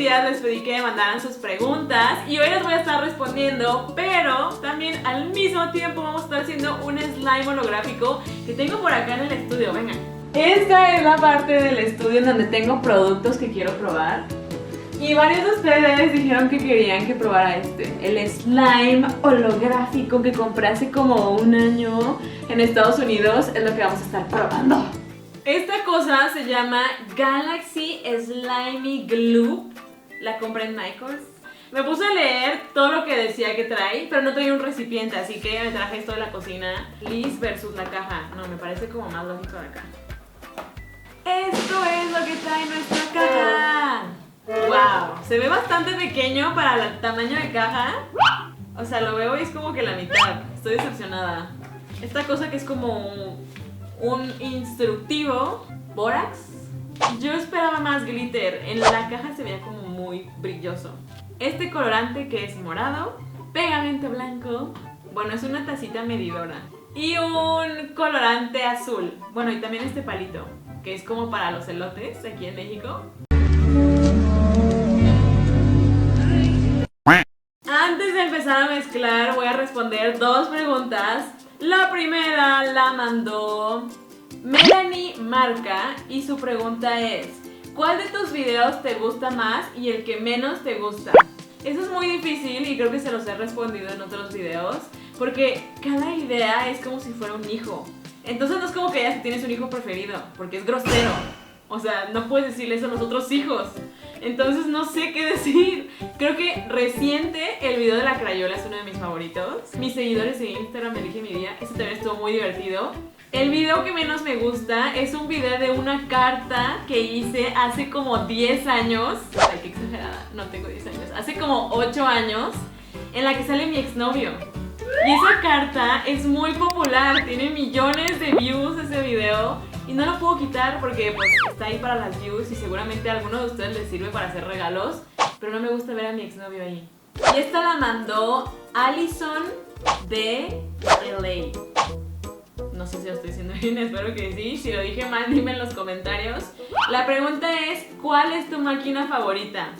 días les pedí que me mandaran sus preguntas y hoy les voy a estar respondiendo, pero también al mismo tiempo vamos a estar haciendo un slime holográfico que tengo por acá en el estudio. Vengan. Esta es la parte del estudio en donde tengo productos que quiero probar. Y varios de ustedes dijeron que querían que probara el slime holográfico que compré hace como un año en Estados Unidos. Es lo que vamos a estar probando. Esta cosa se llama Galaxy Slimy Glue. La compré en Michaels. Me puse a leer todo lo que decía que trae, pero no traía un recipiente, así que me traje esto de la cocina. Liz versus la caja. No, me parece como más lógico de acá. Esto es lo que trae nuestra caja. ¡Wow! Se ve bastante pequeño para el tamaño de caja. O sea, lo veo y es como que la mitad. Estoy decepcionada. Esta cosa que es como un instructivo. Borax. Yo esperaba más glitter. En la caja se veía como muy brilloso. Este colorante que es morado. Pegamento blanco. Bueno, es una tacita medidora. Y un colorante azul. Bueno, y también este palito, que es como para los elotes aquí en México. Antes de empezar a mezclar voy a responder dos preguntas. La primera la mandó Melanie Marca y su pregunta es: ¿cuál de tus videos te gusta más y el que menos te gusta? Eso es muy difícil y creo que se los he respondido en otros videos, porque cada idea es como si fuera un hijo. Entonces no es como que ya tienes un hijo preferido, porque es grosero. O sea, no puedes decirle eso a los otros hijos. Entonces no sé qué decir. Creo que reciente el video de la crayola es uno de mis favoritos. Mis seguidores de Instagram me Elige Mi Día. Ese también estuvo muy divertido. El video que menos me gusta es un video de una carta que hice hace como 10 años. Ay, qué exagerada, no tengo 10 años. Hace como 8 años, en la que sale mi exnovio. Y esa carta es muy popular, tiene millones de views ese video. Y no lo puedo quitar porque pues está ahí para las views y seguramente a alguno de ustedes les sirve para hacer regalos. Pero no me gusta ver a mi exnovio ahí. Y esta la mandó Allison de LA. No sé si lo estoy diciendo bien, espero que sí. Si lo dije mal, dime en los comentarios. La pregunta es: ¿cuál es tu máquina favorita?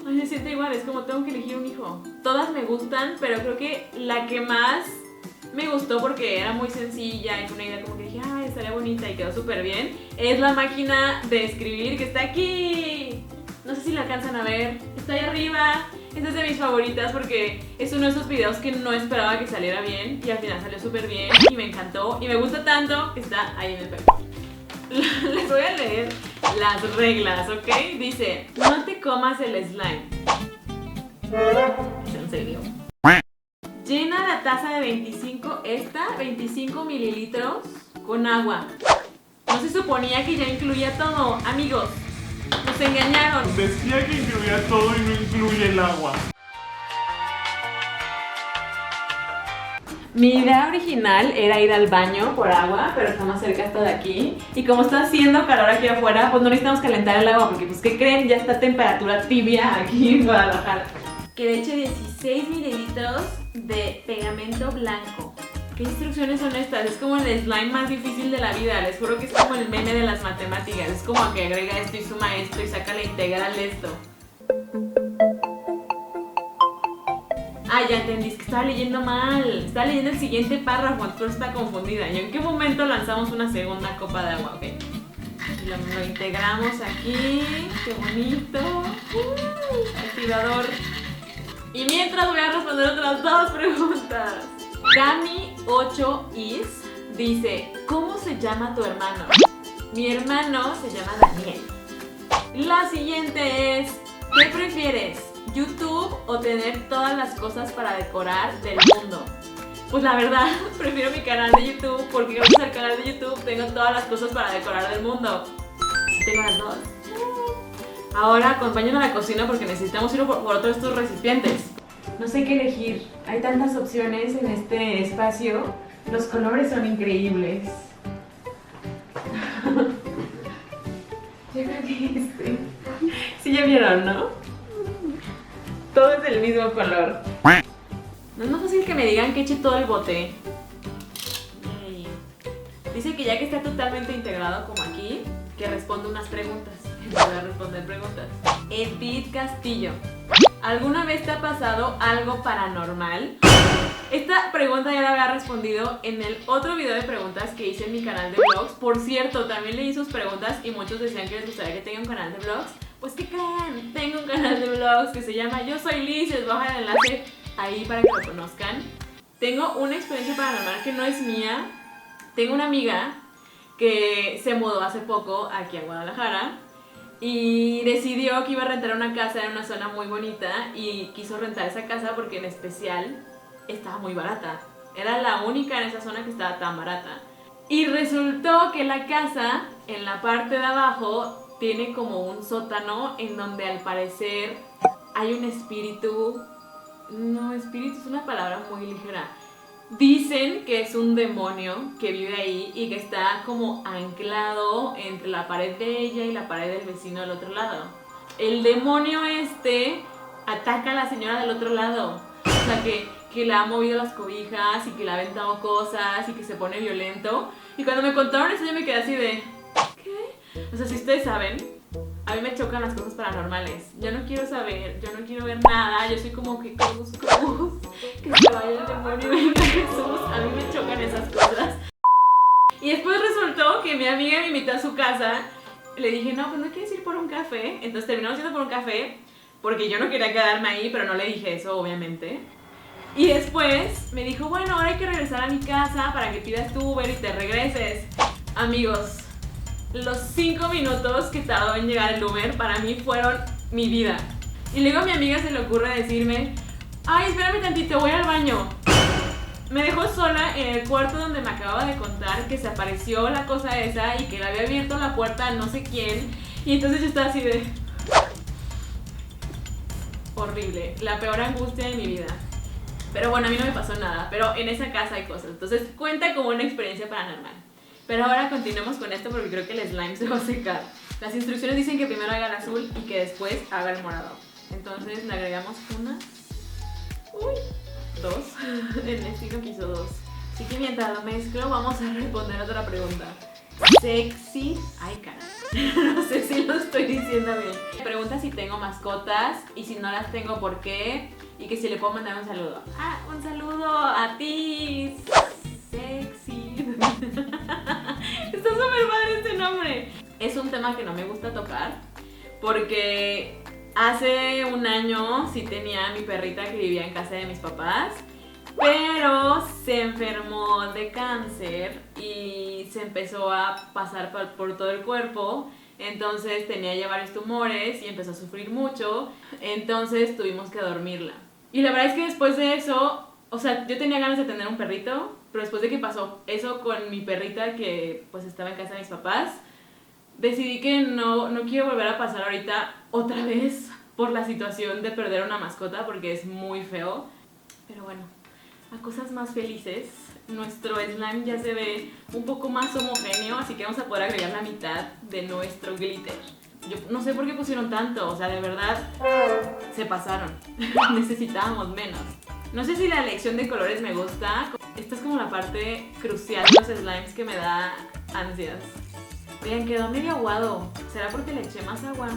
Ay, me siento igual, es como tengo que elegir un hijo. Todas me gustan, pero creo que la que más me gustó porque era muy sencilla y con una idea como que dije, ay, estaría bonita y quedó súper bien, es la máquina de escribir que está aquí. No sé si la alcanzan a ver, está ahí arriba. Esta es de mis favoritas porque es uno de esos videos que no esperaba que saliera bien y al final salió súper bien y me encantó y me gusta tanto que está ahí en el perro. Les voy a leer las reglas, ¿ok? Dice: no te comas el slime. ¿Es en serio? Llena la taza de 25 mililitros con agua. No se suponía que ya incluía todo, amigos. Nos engañaron. Decía que incluía todo y no incluye el agua. Mi idea original era ir al baño por agua, pero está más cerca hasta de aquí. Y como está haciendo calor aquí afuera, pues no necesitamos calentar el agua porque, pues, ¿qué creen? Ya está a temperatura tibia aquí en Guadalajara. Que le eche 16 mililitros de pegamento blanco. ¿Qué instrucciones son estas? Es como el slime más difícil de la vida. Les juro que es como el meme de las matemáticas. Es como que agrega esto y suma esto y saca la integral de esto. Ah, ya entendí, es que estaba leyendo mal. Estaba leyendo el siguiente párrafo, entonces está confundida. ¿Y en qué momento lanzamos una segunda copa de agua? Ok. Lo integramos aquí. Qué bonito. Activador. Y mientras voy a responder otras dos preguntas. Cami8is dice: ¿cómo se llama tu hermano? Mi hermano se llama Daniel. La siguiente es: ¿qué prefieres? ¿YouTube o tener todas las cosas para decorar del mundo? Pues la verdad, prefiero mi canal de YouTube porque gracias al canal de YouTube tengo todas las cosas para decorar del mundo. Sí, tengo las dos. Ahora acompáñenme a la cocina porque necesitamos ir por otro de estos recipientes. No sé qué elegir. Hay tantas opciones en este espacio. Los colores son increíbles. Yo creo que Sí, ya vieron, ¿no? Todo es del mismo color. No es más fácil que me digan que eche todo el bote. Dice que ya que está totalmente integrado como aquí, que responda unas preguntas. Voy a responder preguntas. Edith Castillo, ¿alguna vez te ha pasado algo paranormal? Esta pregunta ya la había respondido en el otro video de preguntas que hice en mi canal de vlogs. Por cierto, también leí sus preguntas y muchos decían que les gustaría que tenga un canal de vlogs. Pues ¿qué creen? Tengo un canal de vlogs que se llama Yo Soy Liz. Les voy a dejar el enlace ahí para que lo conozcan. Tengo una experiencia paranormal que no es mía. Tengo una amiga que se mudó hace poco aquí a Guadalajara y decidió que iba a rentar una casa en una zona muy bonita y quiso rentar esa casa porque en especial estaba muy barata. Era la única en esa zona que estaba tan barata. Y resultó que la casa, en la parte de abajo, tiene como un sótano en donde al parecer hay un espíritu. No, espíritu es una palabra muy ligera. Dicen que es un demonio que vive ahí y que está como anclado entre la pared de ella y la pared del vecino del otro lado. El demonio ataca a la señora del otro lado. O sea que le ha movido las cobijas y que le ha aventado cosas y que se pone violento. Y cuando me contaron eso yo me quedé así de... ¿qué? O sea, si ustedes saben, a mí me chocan las cosas paranormales. Yo no quiero saber, yo no quiero ver nada. Yo soy como que cruz, que se vaya el demonio y venga Jesús. A mí me chocan esas cosas. Y después resultó que mi amiga me invitó a su casa. Le dije, no, pues no quieres ir por un café. Entonces terminamos yendo por un café porque yo no quería quedarme ahí, pero no le dije eso, obviamente. Y después me dijo, bueno, ahora hay que regresar a mi casa para que pidas tu Uber y te regreses. Amigos, los 5 minutos que tardó en llegar el Uber para mí fueron mi vida. Y luego a mi amiga se le ocurre decirme, ay, espérame tantito, voy al baño. Me dejó sola en el cuarto donde me acababa de contar que se apareció la cosa esa y que le había abierto la puerta a no sé quién. Y entonces yo estaba así de... horrible, la peor angustia de mi vida. Pero bueno, a mí no me pasó nada, pero en esa casa hay cosas. Entonces cuenta como una experiencia paranormal. Pero ahora continuemos con esto porque creo que el slime se va a secar. Las instrucciones dicen que primero haga el azul y que después haga el morado. Entonces le agregamos dos. El destino quiso 2. Así que mientras lo mezclo vamos a responder otra pregunta. Sexy. Ay, caray. No sé si lo estoy diciendo bien. Pregunta si tengo mascotas y si no las tengo, ¿por qué? Y que si le puedo mandar un saludo. Ah, un saludo a ti. Sexy. Está súper padre este nombre. Es un tema que no me gusta tocar porque hace un año sí tenía a mi perrita que vivía en casa de mis papás, pero se enfermó de cáncer y se empezó a pasar por todo el cuerpo. Entonces tenía ya varios tumores y empezó a sufrir mucho. Entonces tuvimos que dormirla. Y la verdad es que después de eso, o sea, yo tenía ganas de tener un perrito, pero después de que pasó eso con mi perrita que pues estaba en casa de mis papás, decidí que no quiero volver a pasar ahorita otra vez por la situación de perder una mascota porque es muy feo. Pero bueno, a cosas más felices, nuestro slime ya se ve un poco más homogéneo, así que vamos a poder agregar la mitad de nuestro glitter. Yo no sé por qué pusieron tanto, o sea, de verdad se pasaron. Necesitábamos menos. No sé si la elección de colores me gusta. Esta es como la parte crucial de los slimes que me da ansias. Vean, quedó medio aguado. ¿Será porque le eché más agua?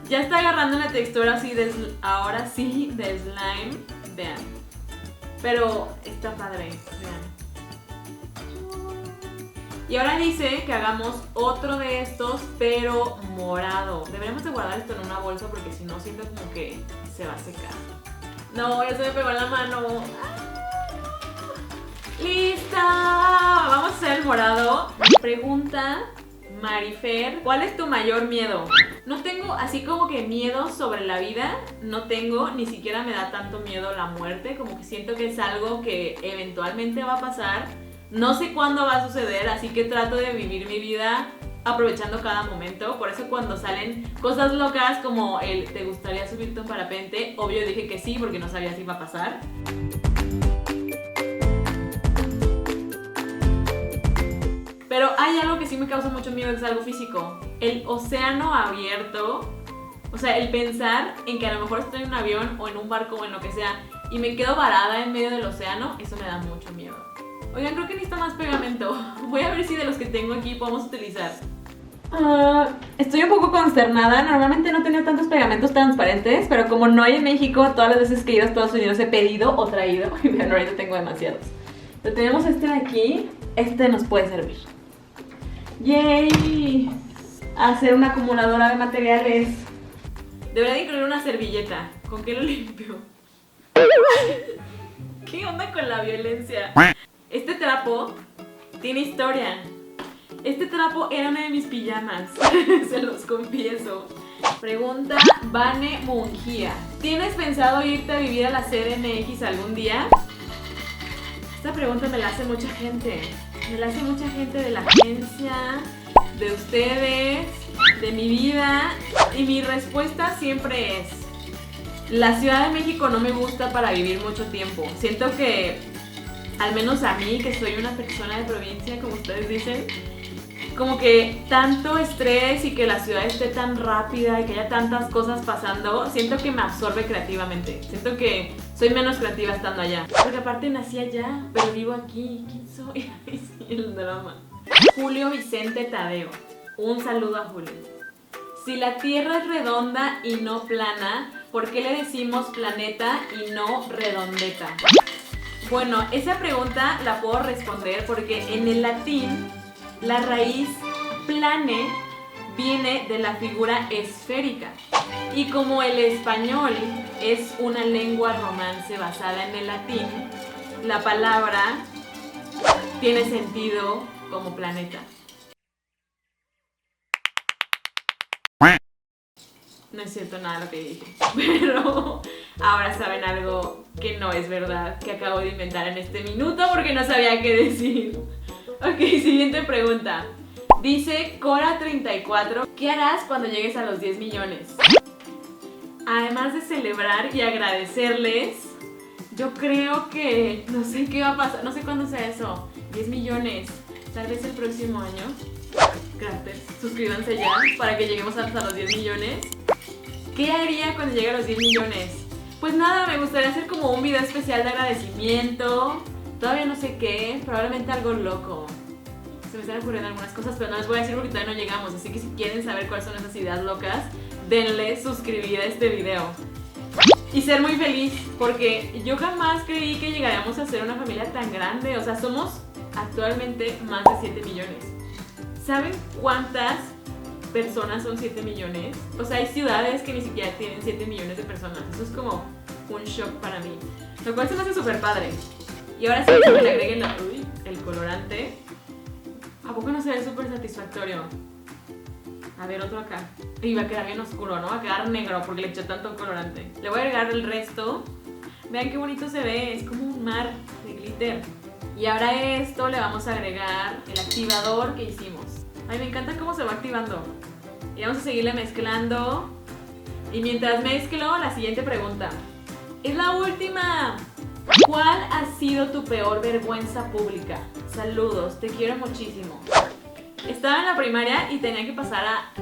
Ya está agarrando la textura así ahora sí de slime. Vean. Pero está padre, vean. Y ahora dice que hagamos otro de estos, pero morado. Deberíamos de guardar esto en una bolsa porque si no siento como que se va a secar. No, ya se me pegó en la mano. ¡Lista! Vamos a hacer el morado. Pregunta Marifer, ¿cuál es tu mayor miedo? No tengo así como que miedo sobre la vida. No tengo, ni siquiera me da tanto miedo la muerte. Como que siento que es algo que eventualmente va a pasar. No sé cuándo va a suceder, así que trato de vivir mi vida aprovechando cada momento. Por eso cuando salen cosas locas como el ¿te gustaría subirte a un parapente? Obvio dije que sí porque no sabía si iba a pasar. Pero hay algo que sí me causa mucho miedo, que es algo físico. El océano abierto. O sea, el pensar en que a lo mejor estoy en un avión o en un barco o en lo que sea y me quedo varada en medio del océano, eso me da mucho miedo. Oigan, creo que necesito más pegamento. Voy a ver si de los que tengo aquí podemos utilizar. Estoy un poco consternada. Normalmente no tenía tantos pegamentos transparentes, pero como no hay en México, todas las veces que he ido a Estados Unidos he pedido o traído. Y vean, ahorita tengo demasiados. Pero tenemos este de aquí. Este nos puede servir. ¡Yay! Hacer una acumuladora de materiales. Debería de incluir una servilleta. ¿Con qué lo limpio? ¿Qué onda con la violencia? Este trapo tiene historia. Este trapo era una de mis pijamas. Se los confieso. Pregunta Vane Mungía. ¿Tienes pensado irte a vivir a la CDMX algún día? Esta pregunta me la hace mucha gente. Me la hace mucha gente de la agencia, de ustedes, de mi vida. Y mi respuesta siempre es: la Ciudad de México no me gusta para vivir mucho tiempo. Siento que, al menos a mí, que soy una persona de provincia, como ustedes dicen, como que tanto estrés y que la ciudad esté tan rápida y que haya tantas cosas pasando, siento que me absorbe creativamente. Siento que soy menos creativa estando allá. Porque aparte nací allá, pero vivo aquí. ¿Quién soy? Ay, sí, el drama. Julio Vicente Tadeo. Un saludo a Julio. Si la Tierra es redonda y no plana, ¿por qué le decimos planeta y no redondeta? Bueno, esa pregunta la puedo responder porque en el latín la raíz plane viene de la figura esférica. Y como el español es una lengua romance basada en el latín, la palabra tiene sentido como planeta. No es cierto nada lo que dije, pero ahora saben algo que no es verdad, que acabo de inventar en este minuto porque no sabía qué decir. Ok, siguiente pregunta. Dice Cora34, ¿qué harás cuando llegues a los 10 millones? Además de celebrar y agradecerles, yo creo que no sé qué va a pasar, no sé cuándo sea eso. 10 millones, tal vez el próximo año. Gracias, suscríbanse ya para que lleguemos hasta los 10 millones. ¿Qué haría cuando llegue a los 10 millones? Pues nada, me gustaría hacer como un video especial de agradecimiento. Todavía no sé qué, probablemente algo loco. Se me están ocurriendo algunas cosas, pero no les voy a decir porque todavía no llegamos. Así que si quieren saber cuáles son esas ideas locas, denle suscribir a este video. Y ser muy feliz, porque yo jamás creí que llegaríamos a ser una familia tan grande. O sea, somos actualmente más de 7 millones. ¿Saben cuántas personas son 7 millones? O sea, hay ciudades que ni siquiera tienen 7 millones de personas. Eso es como un shock para mí. Lo cual se me hace súper padre. Y ahora sí que me le agreguen el colorante. ¿A poco no se ve súper satisfactorio? A ver, otro acá. Y va a quedar bien oscuro, ¿no? Va a quedar negro porque le eché tanto colorante. Le voy a agregar el resto. Vean qué bonito se ve. Es como un mar de glitter. Y ahora a esto le vamos a agregar el activador que hicimos. Ay, me encanta cómo se va activando. Y vamos a seguirle mezclando. Y mientras mezclo, la siguiente pregunta. ¡Es la última! ¿Cuál ha sido tu peor vergüenza pública? Saludos, te quiero muchísimo. Estaba en la primaria y tenía que pasar a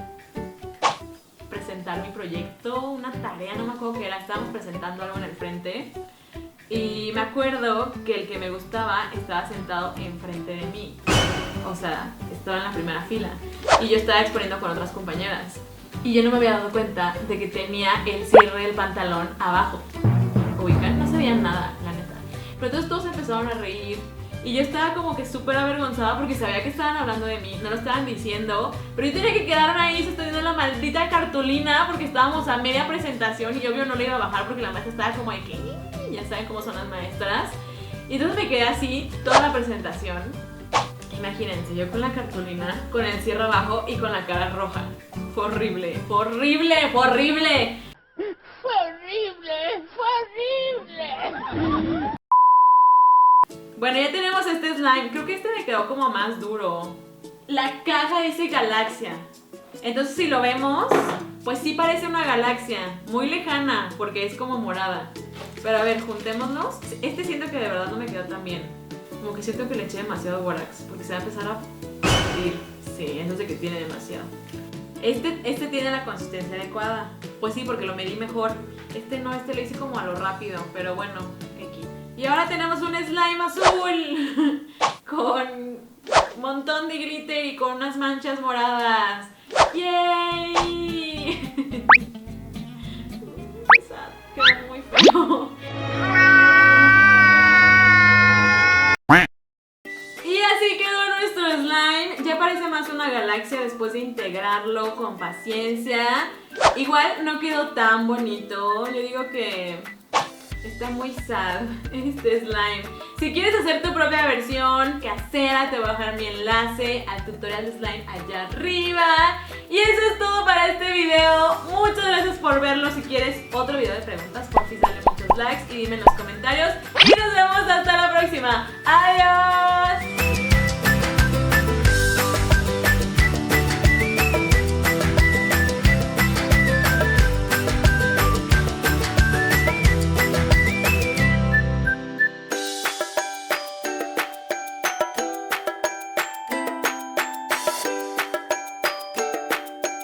presentar mi proyecto, una tarea, no me acuerdo qué era. Estábamos presentando algo en el frente. Y me acuerdo que el que me gustaba estaba sentado enfrente de mí. O sea, estaba en la primera fila. Y yo estaba exponiendo con otras compañeras. Y yo no me había dado cuenta de que tenía el cierre del pantalón abajo. Ubican, no sabían nada, la neta. Pero entonces todos empezaron a reír. Y yo estaba como que súper avergonzada porque sabía que estaban hablando de mí, no lo estaban diciendo. Pero yo tenía que quedarme ahí sosteniendo la maldita cartulina porque estábamos a media presentación y obvio no le iba a bajar porque la maestra estaba como de que... Ya saben cómo son las maestras. Y entonces me quedé así toda la presentación. Imagínense, yo con la cartulina, con el cierre abajo y con la cara roja. Fue horrible, fue horrible, fue horrible. ¡Fue horrible! ¡Fue horrible! Bueno, ya tenemos este slime. Creo que este me quedó como más duro. La caja dice galaxia. Entonces si lo vemos, pues sí parece una galaxia. Muy lejana, porque es como morada. Pero a ver, juntémoslos. Este siento que de verdad no me quedó tan bien. Como que siento que le eché demasiado borax, porque se va a empezar a partir. Sí, eso es de que tiene demasiado. Este tiene la consistencia adecuada. Pues sí, porque lo medí mejor. Este no, este lo hice como a lo rápido. Pero bueno, aquí. Y ahora tenemos un slime azul con un montón de glitter y con unas manchas moradas. ¡Yay! Quedó muy feo. Y así quedó nuestro slime. Ya parece más una galaxia después de integrarlo con paciencia. Igual no quedó tan bonito. Yo digo que está muy sad este slime. Si quieres hacer tu propia versión casera, te voy a dejar mi enlace al tutorial de slime allá arriba. Y eso es todo para este video. Muchas gracias por verlo. Si quieres otro video de preguntas, por si sale muchos likes y dime en los comentarios. Y nos vemos hasta la próxima. ¡Adiós!